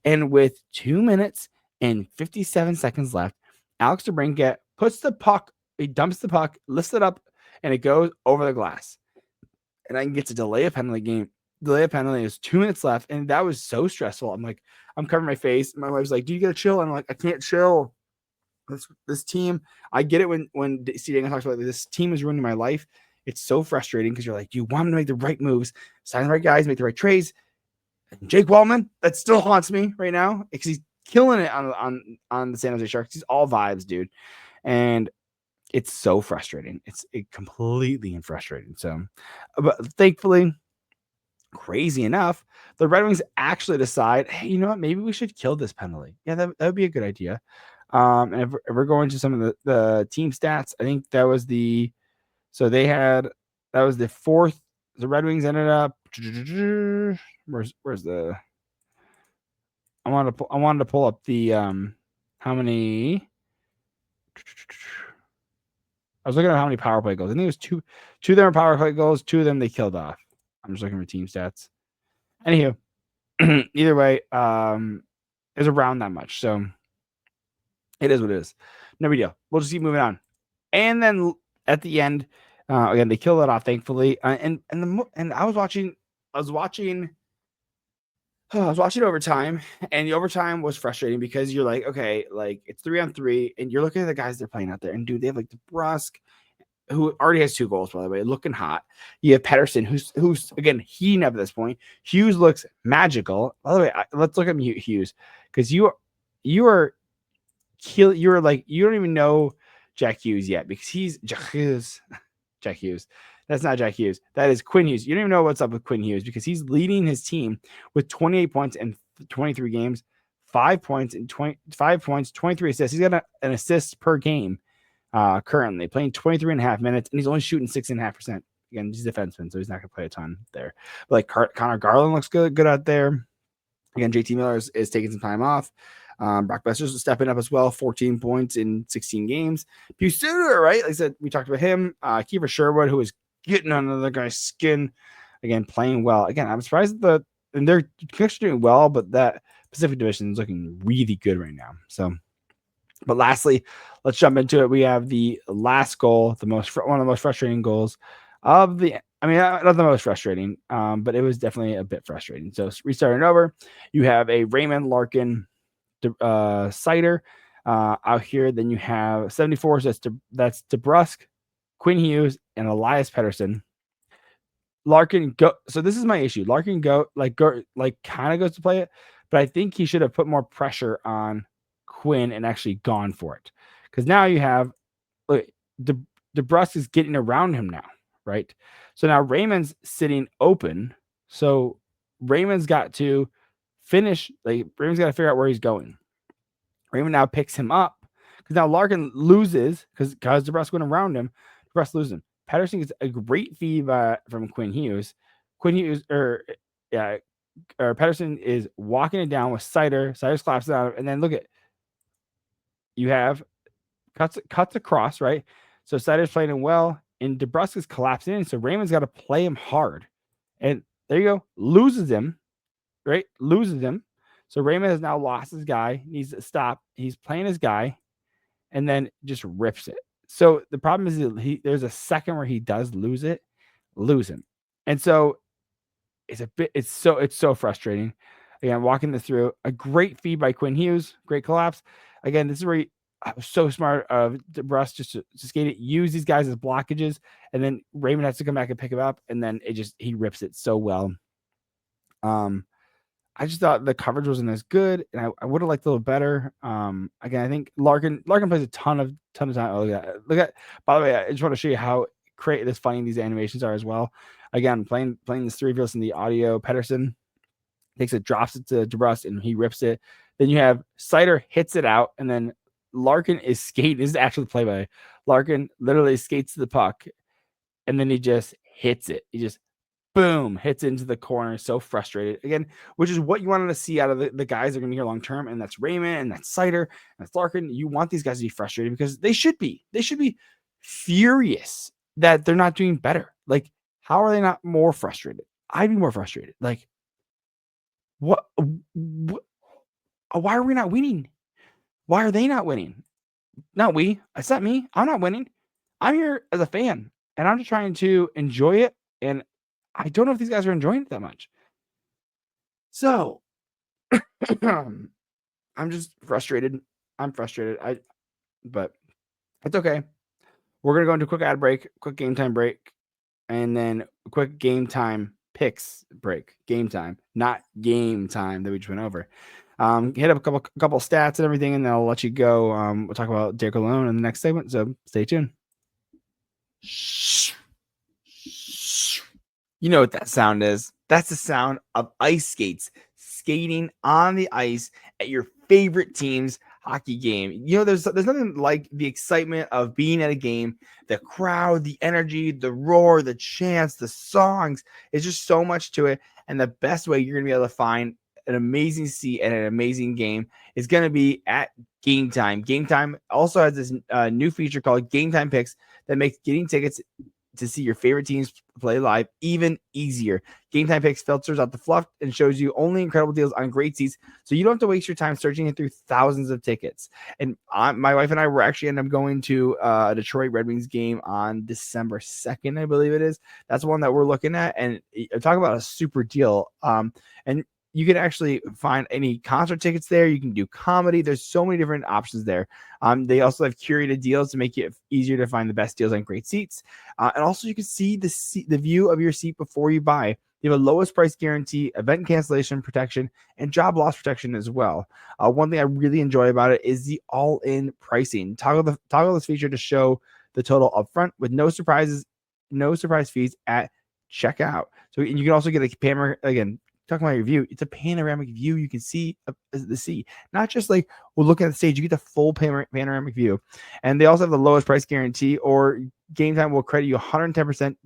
[SPEAKER 1] And with 2 minutes and 57 seconds left, Alex DeBrincat puts the puck, he dumps the puck, lifts it up, and it goes over the glass. And I can get to delay a penalty game. Delay a penalty. There's 2 minutes left, and that was so stressful. I'm like, I'm covering my face. My wife's like, "Do you gotta chill?" And I'm like, I can't chill. This team. I get it when Steve Dangle talks about this team is ruining my life. It's so frustrating because you're like, you want them to make the right moves, sign the right guys, make the right trades. And Jake Wallman, that still haunts me right now because he's killing it on the San Jose Sharks. He's all vibes, dude, and it's so frustrating. It's completely frustrating. So, but thankfully, crazy enough, the Red Wings actually decide, hey, you know what? Maybe we should kill this penalty. Yeah, that would be a good idea. And if we're going to some of the team stats, I think that was the fourth. The Red Wings ended up. Where's the? I wanted to pull up the how many. I was looking at how many power play goals. I think it was two of them are power play goals. 2 of them they killed off. I'm just looking for team stats. Anywho, either way, it's around that much. So it is what it is. No big deal. We'll just keep moving on. And then at the end, again, they killed it off, thankfully. And I was watching overtime, and the overtime was frustrating because you're like, okay, like it's 3-on-3, and you're looking at the guys they're playing out there, and dude, they have like DeBrusk, who already has 2 goals, by the way, looking hot. You have Pettersson, who's again heating up at this point. Hughes looks magical. By the way, let's look at Hughes because you don't even know Jack Hughes yet because he's Jack Hughes. That's not Jack Hughes. That is Quinn Hughes. You don't even know what's up with Quinn Hughes because he's leading his team with 28 points in 23 games, 5 points in 23 assists. He's got an assist per game currently, playing 23 and a half minutes, and he's only shooting 6.5%. Again, he's a defenseman, so he's not going to play a ton there. But like Connor Garland looks good out there. Again, JT Miller is taking some time off. Brock Besser's stepping up as well, 14 points in 16 games. Pius Suter, right? Like I said, we talked about him. Kiefer Sherwood, who is getting under the guy's skin, again, playing well. Again, I'm surprised and they're doing well, but that Pacific Division is looking really good right now. So, but lastly, let's jump into it. We have the last goal, one of the most frustrating goals of the. I mean, not the most frustrating, but it was definitely a bit frustrating. So restarting over, you have a Raymond Larkin Cider out here. Then you have 74. So that's DeBrusk, Quinn Hughes, and Elias Pettersson. Larkin go. So this is my issue. Larkin kind of goes to play it, but I think he should have put more pressure on Quinn and actually gone for it. Because now you have DeBrusk is getting around him now, right? So now Raymond's sitting open. So Raymond's got to finish. Raymond's got to figure out where he's going. Raymond now picks him up because now Larkin loses because DeBrusk went around him. DeBrusk loses him. Pettersson gets a great feed from Quinn Hughes. Pettersson is walking it down with Cider. Cider slaps it out, and then look at you have cuts across, right? So Cider's playing him well, and DeBrusk is collapsing in. So Raymond's got to play him hard, and there you go, loses him, right? Loses him. So Raymond has now lost his guy. Needs to stop. He's playing his guy, and then just rips it. So the problem is there's a second where he does lose him. And so it's so frustrating. Again, walking this through, a great feed by Quinn Hughes, great collapse. Again, this is where I was so smart of Russ just to skate it, use these guys as blockages, and then Raymond has to come back and pick him up, and then he rips it so well. I just thought the coverage wasn't as good, and I would have liked a little better. Again, I think Larkin plays a ton of time. Oh, look at. By the way, I just want to show you how this funny these animations are as well. Again, playing this three fields in the audio. Pedersen takes it, drops it to DeBrus, and he rips it. Then you have Sider hits it out, and then Larkin is skating. This is actually the play by Larkin. Literally skates to the puck, and then he just hits it. He just boom, hits into the corner. So frustrated again, which is what you wanted to see out of the guys that are going to be here long term. And that's Raymond, and that's Sider, and that's Larkin. You want these guys to be frustrated because they should be. They should be furious that they're not doing better. Like, how are they not more frustrated? I'd be more frustrated. Like, what? Why are we not winning? Why are they not winning? Not we. It's not me. I'm not winning. I'm here as a fan, and I'm just trying to enjoy it. And I don't know if these guys are enjoying it that much. So I'm just frustrated. I'm frustrated. But it's okay. We're going to go into a quick ad break, quick game time break, and then a quick game time picks break. Game time, not game time that we just went over. Hit up a couple stats and everything, and then I'll let you go. We'll talk about Derek Lalonde in the next segment, so stay tuned. You know what that sound is. That's the sound of ice skates skating on the ice at your favorite team's hockey game. You know, there's nothing like the excitement of being at a game, the crowd, the energy, the roar, the chants, the songs. It's just so much to it. And the best way you're going to be able to find an amazing seat and an amazing game is going to be at Game Time. Game Time also has this new feature called Game Time Picks that makes getting tickets to see your favorite teams play live even easier. Game Time Picks filters out the fluff and shows you only incredible deals on great seats, so you don't have to waste your time searching through thousands of tickets. And my wife and I were actually end up going to a Detroit Red Wings game on December 2nd, I believe it is. That's one that we're looking at, and talk about a super deal. And you can actually find any concert tickets there. You can do comedy. There's so many different options there. They also have curated deals to make it easier to find the best deals on great seats. And also you can see the view of your seat before you buy. They have a lowest price guarantee, event cancellation protection, and job loss protection as well. One thing I really enjoy about it is the all-in pricing. Toggle this feature to show the total upfront with no surprise fees at checkout. So you can also get a panoramic, again, talking about your view, it's a panoramic view. You can see the sea, not just like we're looking at the stage. You get the full panoramic view. And they also have the lowest price guarantee, or Game Time will credit you 110%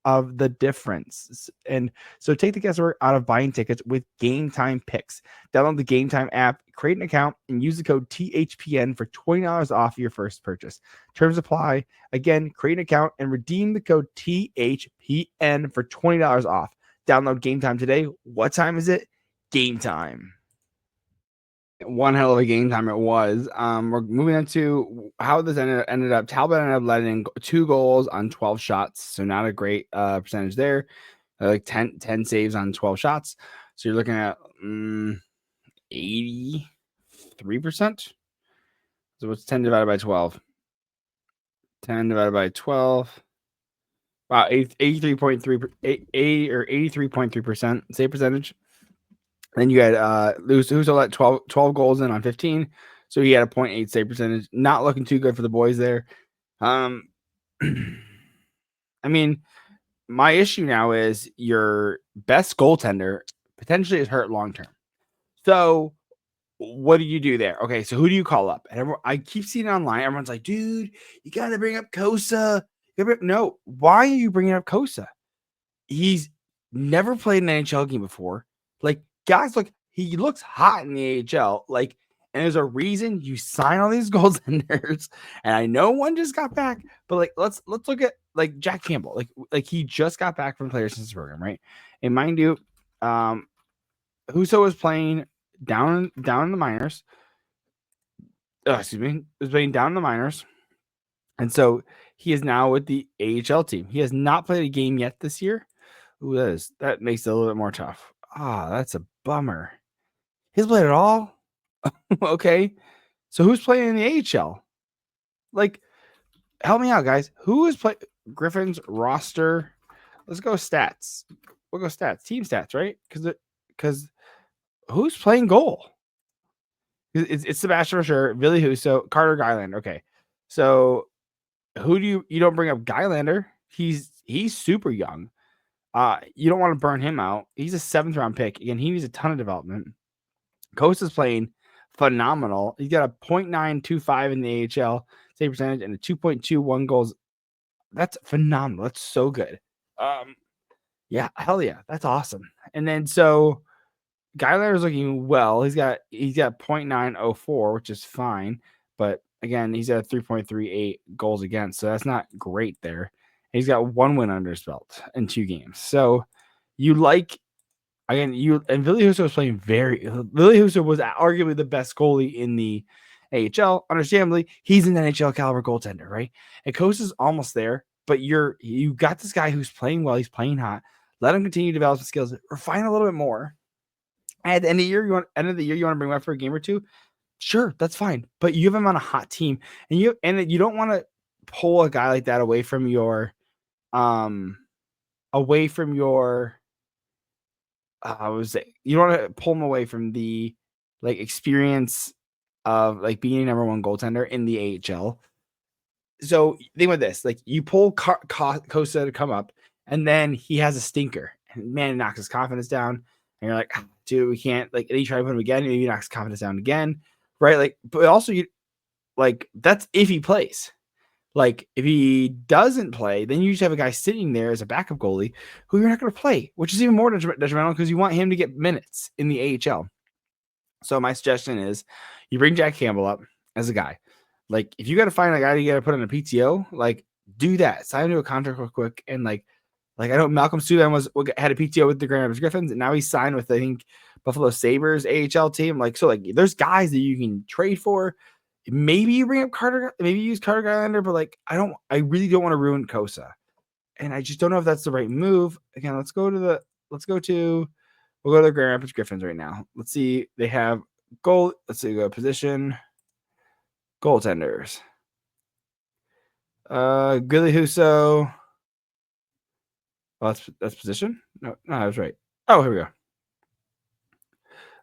[SPEAKER 1] of the difference. And so take the guesswork out of buying tickets with Game Time Picks. Download the Game Time app, create an account, and use the code THPN for $20 off your first purchase. Terms apply. Again, create an account and redeem the code THPN for $20 off. Download Game Time today. What time is it? Game time. One hell of a game time it was. We're moving on to how this ended up. Talbot ended up letting 2 goals on 12 shots, so not a great percentage there. Like 10 saves on 12 shots. So you're looking at 83%. So what's 10 divided by 12? 10 divided by 12. Wow, 83.3% save percentage. Then you had Husso let 12 goals in on 15, so he had a 0.8 save percentage. Not looking too good for the boys there. I mean, my issue now is your best goaltender potentially is hurt long term. So what do you do there? Okay, so who do you call up? And I keep seeing it online. Everyone's like, dude, you got to bring up Cossa. No, why are you bringing up Cossa? He's never played an NHL game before. Like, guys, look, he looks hot in the AHL. Like, and there's a reason you sign all these goaltenders. And I know one just got back, but like, let's look at like Jack Campbell. Like he just got back from player assistance program, right? And mind you, Husso was playing down in the minors. Was playing down in the minors. And so he is now with the AHL team. He has not played a game yet this year, Ooh, that makes it a little bit more tough. That's a bummer. He's played at all? Okay. So who's playing in the AHL? Like, help me out, guys. Who is playing Griffin's roster? Let's go stats. We'll go stats. Team stats, right? Because who's playing goal? It's Sebastian for sure. Billy Husso, Carter Gylander. Okay. So who do you don't bring up Gylander? He's super young. You don't want to burn him out. He's a 7th round pick. Again, he needs a ton of development. Costa's playing phenomenal. He's got a .925 in the AHL save percentage and a 2.21 goals. That's phenomenal. That's so good. Yeah, hell yeah, that's awesome. And then so Gylander's looking well. He's got .904, which is fine, but again, he's at 3.38 goals against, so that's not great there. He's got 1 win under his belt in 2 games. So you like again, Billy Husso was playing Billy Husso was arguably the best goalie in the AHL. Understandably, he's an NHL caliber goaltender, right? And Costa's almost there, but you got this guy who's playing well, he's playing hot. Let him continue to develop his skills, refine a little bit more. At the end of the year, you want to bring him up for a game or two? Sure, that's fine. But you have him on a hot team, and you don't want to pull a guy like that away from your you don't want to pull him away from the experience of being a number 1 goaltender in the AHL. So think about this: you pull Cossa to come up, and then he has a stinker, and man, it knocks his confidence down. And you're like, dude, we can't and you try to put him again, maybe he knocks confidence down again, right? But also that's if he plays. If he doesn't play, then you just have a guy sitting there as a backup goalie who you're not going to play, which is even more detrimental because you want him to get minutes in the AHL. So my suggestion is you bring Jack Campbell up as a guy. If you got to find a guy you got to put in a PTO, do that. Sign him to a contract real quick. And I know Malcolm Subban had a PTO with the Grand Rapids Griffins, and now he's signed with, I think, Buffalo Sabres AHL team. There's guys that you can trade for. Maybe you bring up Carter, maybe you use Carter Gylander, but I really don't want to ruin Cossa. And I just don't know if that's the right move. Again, we'll go to the Grand Rapids Griffins right now. Let's see. They have goal. Let's see, go position. Goaltenders. Billy Husso. Oh, that's position? No, I was right. Oh, here we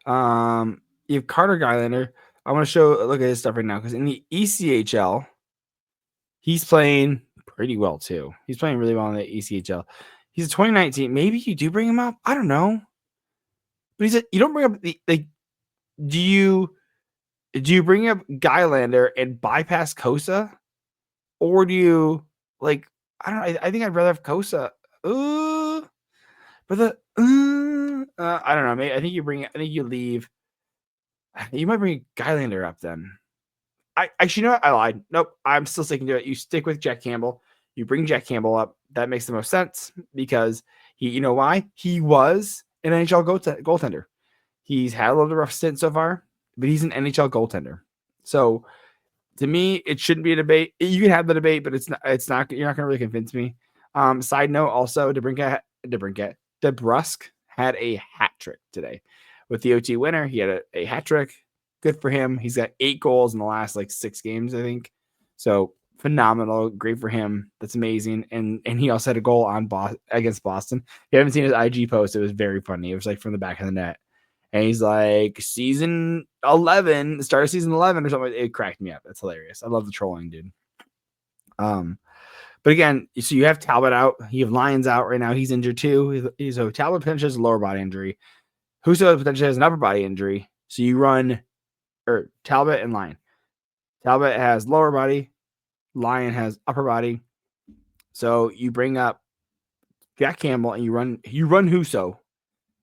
[SPEAKER 1] go. You have Carter Gylander. I want to look at his stuff right now because in the ECHL, he's playing pretty well too. He's playing really well in the ECHL. He's a 2019. Maybe you do bring him up. I don't know. But you don't bring up do you bring up Gylander and bypass Cossa? Or do you I don't know. I think I'd rather have Cossa. But I don't know. Maybe I think you leave. You might bring Gylander up then. Actually, you know what? I lied. Nope. I'm still sticking to it. You stick with Jack Campbell. You bring Jack Campbell up. That makes the most sense because you know why? He was an NHL goaltender. He's had a little rough stint so far, but he's an NHL goaltender. So to me, it shouldn't be a debate. You can have the debate, but it's not. You're not going to really convince me. Side note, also, DeBrusk had a hat trick today. With the OT winner, he had a hat trick. Good for him. He's got 8 goals in the last 6 games, I think. So phenomenal. Great for him. That's amazing. And he also had a goal against Boston. If you haven't seen his IG post, it was very funny. It was from the back of the net. And he's season 11, start of season 11 or something. It cracked me up. That's hilarious. I love the trolling, dude. But again, so you have Talbot out. You have Lyons out right now. He's injured too. So Talbot potentially has a lower body injury. Husso potentially has an upper body injury. So you run Talbot and Lyon. Talbot has lower body. Lyon has upper body. So you bring up Jack Campbell and you run Husso,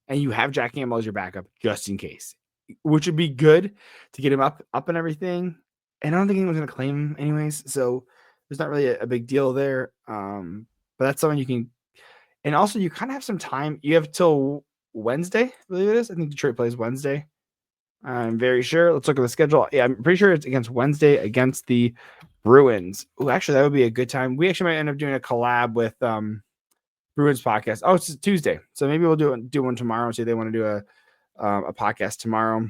[SPEAKER 1] and you have Jack Campbell as your backup just in case, which would be good to get him up and everything. And I don't think anyone's going to claim him anyways. So there's not really a big deal there. But that's something you can. And also, you kind of have some time. You have till Wednesday, I believe it is. I think Detroit plays Wednesday. I'm very sure. Let's look at the schedule. Yeah, I'm pretty sure it's against Wednesday against the Bruins. Oh, actually, that would be a good time. We actually might end up doing a collab with Bruins podcast. Oh, it's Tuesday, so maybe we'll do one tomorrow. See, they want to do a podcast tomorrow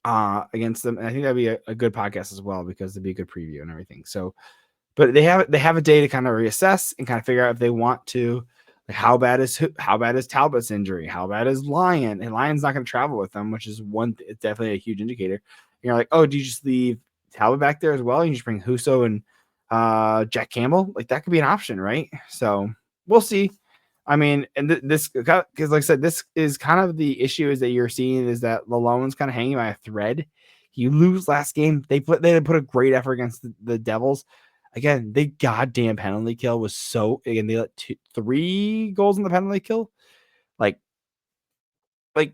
[SPEAKER 1] against them, and I think that'd be a good podcast as well because it'd be a good preview and everything. So, but they have a day to kind of reassess and kind of figure out if they want to. Like how bad is Talbot's injury? How bad is Lyon? And Lyon's not going to travel with them, which is it's definitely a huge indicator. And you're like, oh, do you just leave Talbot back there as well? And you just bring Husso and Jack Campbell? Like that could be an option, right? So we'll see. I mean, and this because like I said, this is kind of the issue is that you're seeing is that Lalonde's kind of hanging by a thread. You lose last game. They put a great effort against the Devils. Again, the goddamn penalty kill was so. Again, they let 3 goals in the penalty kill. Like, what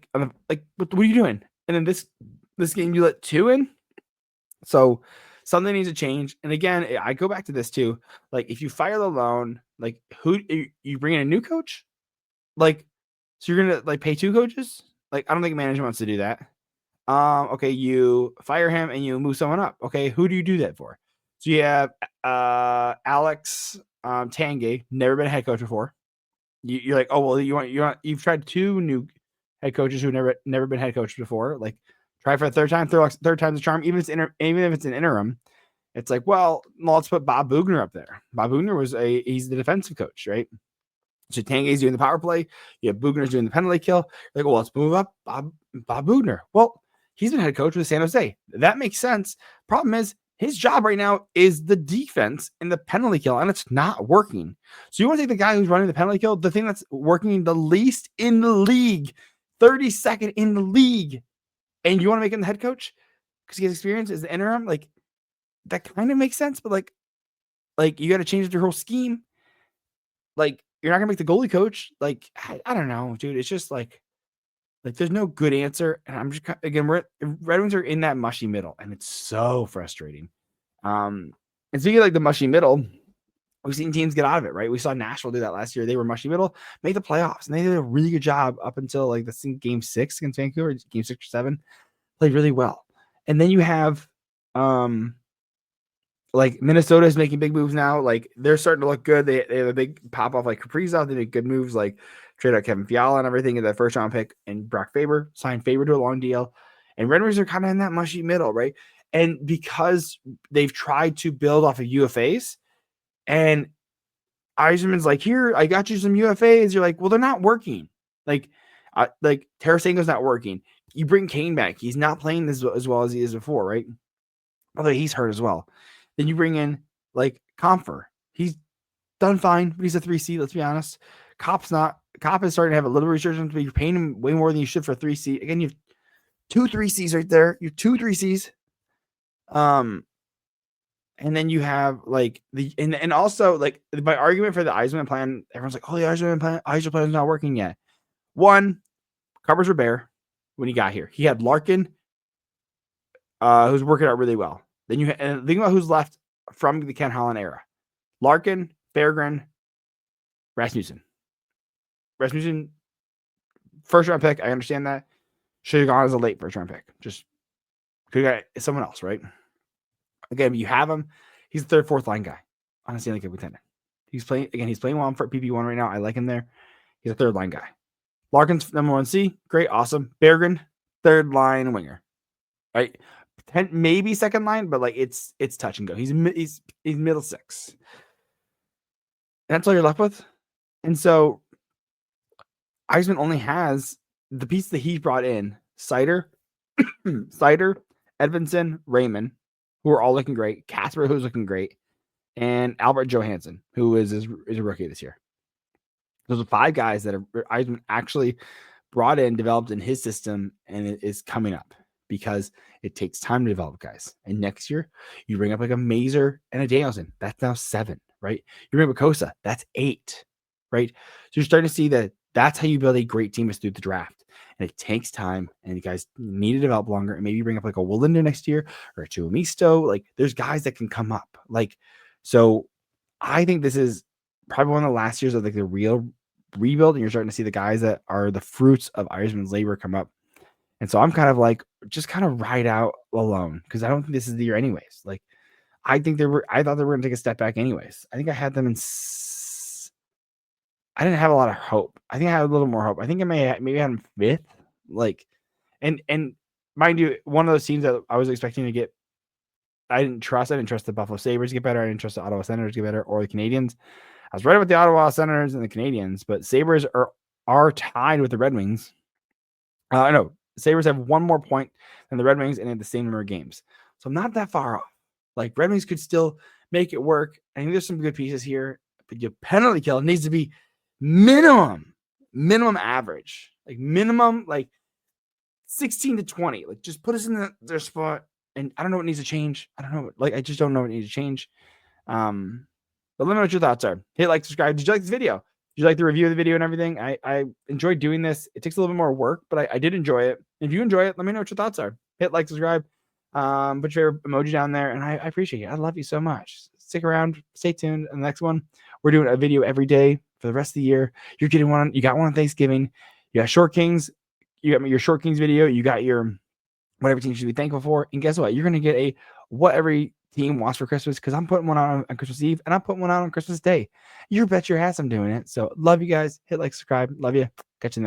[SPEAKER 1] are you doing? And then this game, you let 2 in. So something needs to change. And again, I go back to this too. Like, if you fire Lalonde, like who you bring in a new coach? Like, so you're gonna like pay 2 coaches? Like, I don't think management wants to do that. Okay, you fire him and you move someone up. Okay, who do you do that for? So you have Alex Tanguay, never been a head coach before. You're like, oh well, you've tried 2 new head coaches who never been head coaches before. Like, try for a third time, third time's a charm. Even if it's an interim, it's like, well, let's put Bob Boughner up there. Bob Boughner he's the defensive coach, right? So Tanguay's doing the power play. You have Boughner's doing the penalty kill. Like, well, let's move up Bob Boughner. Well, he's been head coach with San Jose. That makes sense. Problem is, his job right now is the defense and the penalty kill, and it's not working. So you want to take the guy who's running the penalty kill, the thing that's working the least in the league, 32nd in the league, and you want to make him the head coach because he has experience as the interim? Like, that kind of makes sense, but like you got to change your whole scheme. Like, you're not gonna make the goalie coach. Like, I don't know, dude. It's just like there's no good answer. And I'm just again, Red Wings are in that mushy middle, and it's so frustrating. And speaking of like the mushy middle, we've seen teams get out of it, right? We saw Nashville do that last year. They were mushy middle, made the playoffs, and they did a really good job up until like game 6 against Vancouver, game 6 or 7, played really well. And then you have like Minnesota is making big moves now. Like, they're starting to look good. They have a big pop off like Kaprizov. They make good moves like trade out Kevin Fiala and everything in that first round pick, and Brock Faber signed Faber to a long deal. And Red Wings are kind of in that mushy middle, right? And because they've tried to build off of UFAs, and Yzerman's like, here, I got you some UFAs. You're like, well, they're not working. Like Tarasenko's not working. You bring Kane back. He's not playing as well as he is before, right? Although he's hurt as well. Then you bring in like Comfer. He's done fine, but he's a 3C. Let's be honest. Cop is starting to have a little resurgence, but you're paying him way more than you should for 3C. Again, you have 2 3Cs right there. You have 2 3Cs. And then you have like and also like my argument for the Yzerman plan. Everyone's like, oh, the Yzerman plan is not working yet. One, covers were bare when he got here. He had Larkin, who's working out really well. Then you and think about who's left from the Ken Holland era: Larkin, Berggren, Rasmussen. Rasmussen, first round pick. I understand that. Should have gone as a late first round pick. Just could have got someone else, right? Again, you have him. He's the third, fourth line guy on a Stanley Cup contender. He's playing well for PP1 right now. I like him there. He's a third line guy. Larkin's number 1C. Great, awesome. Berggren, third line winger. Right? Maybe second line, but like it's touch and go. He's middle 6. And that's all you're left with. And so Yzerman only has the piece that he brought in: Seider, Edvinsson, Raymond, who are all looking great. Casper, who's looking great, and Albert Johansson, who is a rookie this year. Those are 5 guys that Yzerman actually brought in, developed in his system, and it is coming up because it takes time to develop guys. And next year, you bring up like a Mazur and a Danielson. That's now 7, right? You bring up a Cossa. That's 8, right? So you're starting to see that that's how you build a great team is through the draft. And it takes time, and you guys need to develop longer. And maybe you bring up like a Wylander next year or a Tuomisto. Like, there's guys that can come up. Like, so I think this is probably one of the last years of like the real rebuild, and you're starting to see the guys that are the fruits of Yzerman's labor come up. And so I'm kind of like, just kind of ride out alone, because I don't think this is the year anyways. Like, I thought they were going to take a step back anyways. I think I had them in I didn't have a lot of hope. I think I had a little more hope. I think I maybe had them 5th. Like, and mind you, one of those teams that I was expecting to get, I didn't trust the Buffalo Sabres to get better. I didn't trust the Ottawa Senators to get better, or the Canadiens. I was right about the Ottawa Senators and the Canadiens, but Sabres are tied with the Red Wings. I know Sabres have 1 more point than the Red Wings and they have the same number of games. So I'm not that far off. Like, Red Wings could still make it work. I think there's some good pieces here, but your penalty kill needs to be minimum average, like minimum, like 16 to 20. Like, just put us in their spot. And I don't know what needs to change. I just don't know what needs to change. But let me know what your thoughts are. Hit like, subscribe. Did you like this video? Did you like the review of the video and everything? I enjoyed doing this. It takes a little bit more work, but I did enjoy it. If you enjoy it, let me know what your thoughts are. Hit like, subscribe. Put your favorite emoji down there, and I appreciate you. I love you so much. Stick around. Stay tuned. And the next one, we're doing a video every day for the rest of the year. You're getting one. You got one on Thanksgiving. You got Short Kings. You got your Short Kings video. You got your what every team should be thankful for. And guess what? You're going to get a what every team wants for Christmas, because I'm putting one on Christmas Eve and I'm putting one out on Christmas Day. You bet your ass I'm doing it. So love you guys. Hit like, subscribe. Love you. Catch you next.